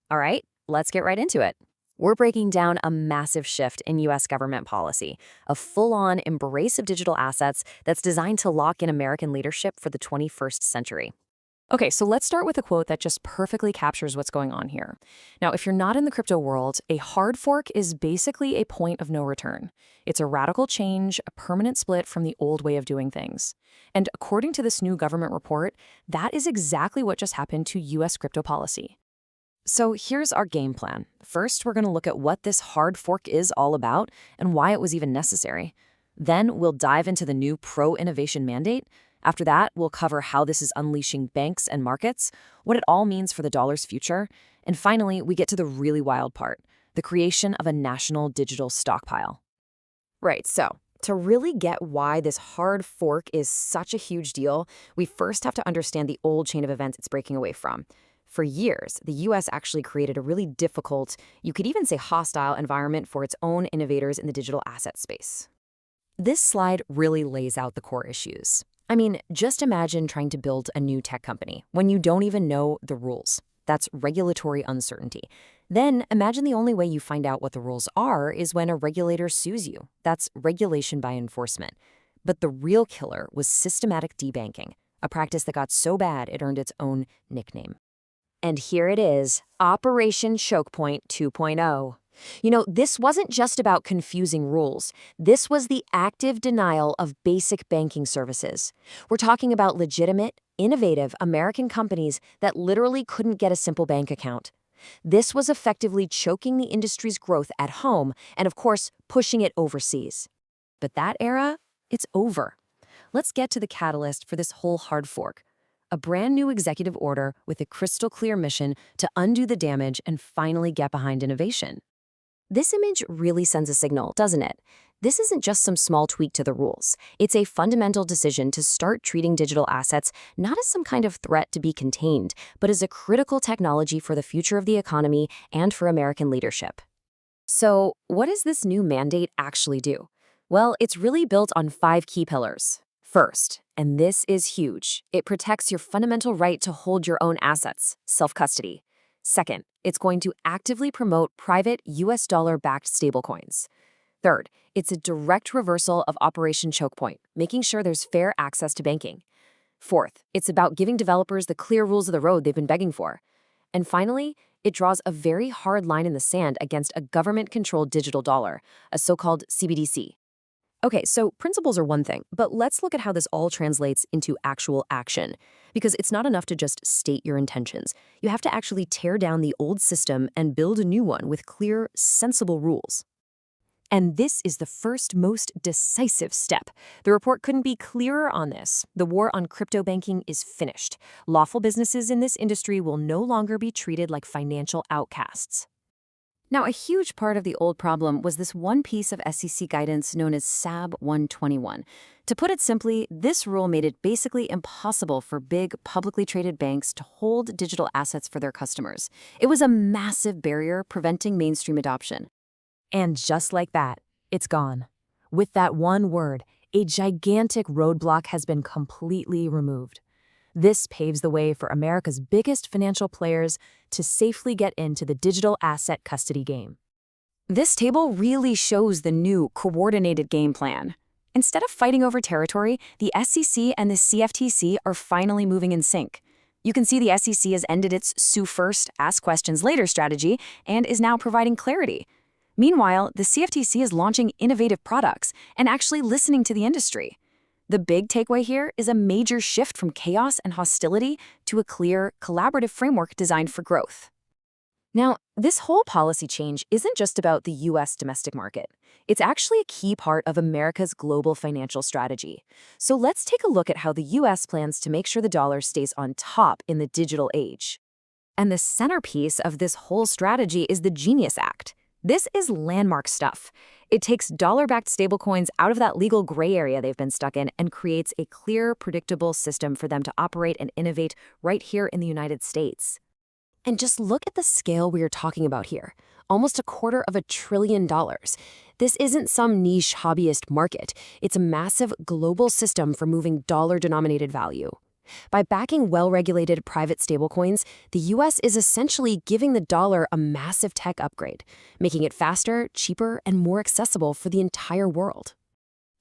All right, let's get right into it. We're breaking down a massive shift in U.S. government policy, a full-on embrace of digital assets that's designed to lock in American leadership for the 21st century. Okay, so let's start with a quote that just perfectly captures what's going on here. Now, if you're not in the crypto world, a hard fork is basically a point of no return. It's a radical change, a permanent split from the old way of doing things. And according to this new government report, that is exactly what just happened to U.S. crypto policy. So here's our game plan. First, we're going to look at what this hard fork is all about and why it was even necessary. Then we'll dive into the new pro-innovation mandate. After that, we'll cover how this is unleashing banks and markets, what it all means for the dollar's future, and finally, we get to the really wild part, the creation of a national digital stockpile. Right, so to really get why this hard fork is such a huge deal, we first have to understand the old chain of events it's breaking away from. For years, the U.S. actually created a really difficult, you could even say hostile, environment for its own innovators in the digital asset space. This slide really lays out the core issues. I mean, just imagine trying to build a new tech company when you don't even know the rules. That's regulatory uncertainty. Then imagine the only way you find out what the rules are is when a regulator sues you. That's regulation by enforcement. But the real killer was systematic debanking, a practice that got so bad it earned its own nickname. And here it is, Operation Choke Point 2.0. This wasn't just about confusing rules. This was the active denial of basic banking services. We're talking about legitimate, innovative American companies that literally couldn't get a simple bank account. This was effectively choking the industry's growth at home and, of course, pushing it overseas. But that era, it's over. Let's get to the catalyst for this whole hard fork. A brand new executive order with a crystal clear mission to undo the damage and finally get behind innovation. This image really sends a signal, doesn't it? This isn't just some small tweak to the rules. It's a fundamental decision to start treating digital assets not as some kind of threat to be contained, but as a critical technology for the future of the economy and for American leadership. So, what does this new mandate actually do? Well, it's really built on 5 key pillars. First, and this is huge, it protects your fundamental right to hold your own assets, self-custody. Second, it's going to actively promote private U.S. dollar-backed stablecoins. Third, it's a direct reversal of Operation Choke Point, making sure there's fair access to banking. Fourth, it's about giving developers the clear rules of the road they've been begging for. And finally, it draws a very hard line in the sand against a government-controlled digital dollar, a so-called CBDC. Okay, so principles are one thing, but let's look at how this all translates into actual action. Because it's not enough to just state your intentions. You have to actually tear down the old system and build a new one with clear, sensible rules. And this is the first most decisive step. The report couldn't be clearer on this. The war on crypto banking is finished. Lawful businesses in this industry will no longer be treated like financial outcasts. Now, a huge part of the old problem was this one piece of SEC guidance known as SAB 121. To put it simply, this rule made it basically impossible for big, publicly traded banks to hold digital assets for their customers. It was a massive barrier preventing mainstream adoption. And just like that, it's gone. With that one word, a gigantic roadblock has been completely removed. This paves the way for America's biggest financial players to safely get into the digital asset custody game. This table really shows the new coordinated game plan. Instead of fighting over territory, the SEC and the CFTC are finally moving in sync. You can see the SEC has ended its sue first, ask questions later strategy and is now providing clarity. Meanwhile, the CFTC is launching innovative products and actually listening to the industry. The big takeaway here is a major shift from chaos and hostility to a clear, collaborative framework designed for growth. Now, this whole policy change isn't just about the U.S. domestic market. It's actually a key part of America's global financial strategy. So let's take a look at how the U.S. plans to make sure the dollar stays on top in the digital age. And the centerpiece of this whole strategy is the Genius Act. This is landmark stuff. It takes dollar-backed stablecoins out of that legal gray area they've been stuck in and creates a clear, predictable system for them to operate and innovate right here in the United States. And just look at the scale we are talking about here. Almost $250 billion. This isn't some niche hobbyist market. It's a massive global system for moving dollar-denominated value. By backing well-regulated private stablecoins, the U.S. is essentially giving the dollar a massive tech upgrade, making it faster, cheaper, and more accessible for the entire world.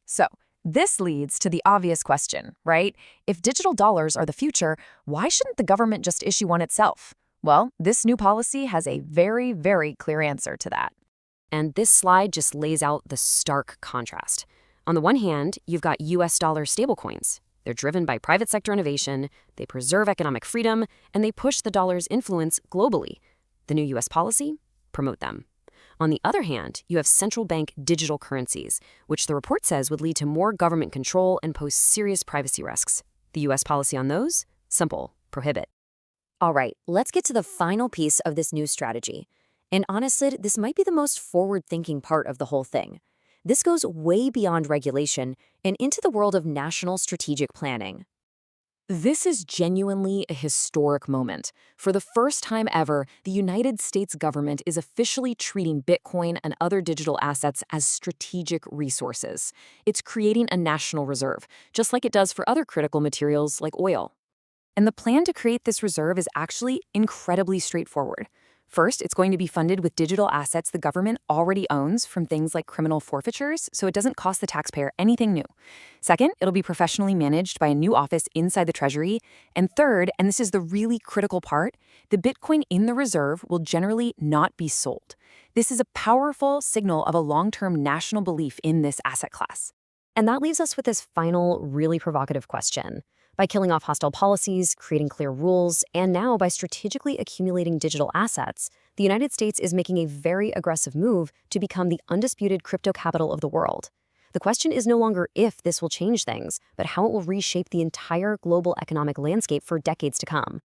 So, this leads to the obvious question, right? If digital dollars are the future, why shouldn't the government just issue one itself? Well, this new policy has a very, very clear answer to that. And this slide just lays out the stark contrast. On the one hand, you've got U.S. dollar stablecoins. They're driven by private sector innovation, they preserve economic freedom, and they push the dollar's influence globally. The new U.S. policy? Promote them. On the other hand, you have central bank digital currencies, which the report says would lead to more government control and pose serious privacy risks. The U.S. policy on those? Simple. Prohibit. All right, let's get to the final piece of this new strategy. And honestly, this might be the most forward-thinking part of the whole thing. This goes way beyond regulation and into the world of national strategic planning. This is genuinely a historic moment. For the first time ever, the United States government is officially treating Bitcoin and other digital assets as strategic resources. It's creating a national reserve, just like it does for other critical materials like oil. And the plan to create this reserve is actually incredibly straightforward. First, it's going to be funded with digital assets the government already owns from things like criminal forfeitures, so it doesn't cost the taxpayer anything new. Second, it'll be professionally managed by a new office inside the Treasury. And third, and this is the really critical part, the Bitcoin in the reserve will generally not be sold. This is a powerful signal of a long-term national belief in this asset class. And that leaves us with this final, really provocative question. By killing off hostile policies, creating clear rules, and now by strategically accumulating digital assets, the United States is making a very aggressive move to become the undisputed crypto capital of the world. The question is no longer if this will change things, but how it will reshape the entire global economic landscape for decades to come.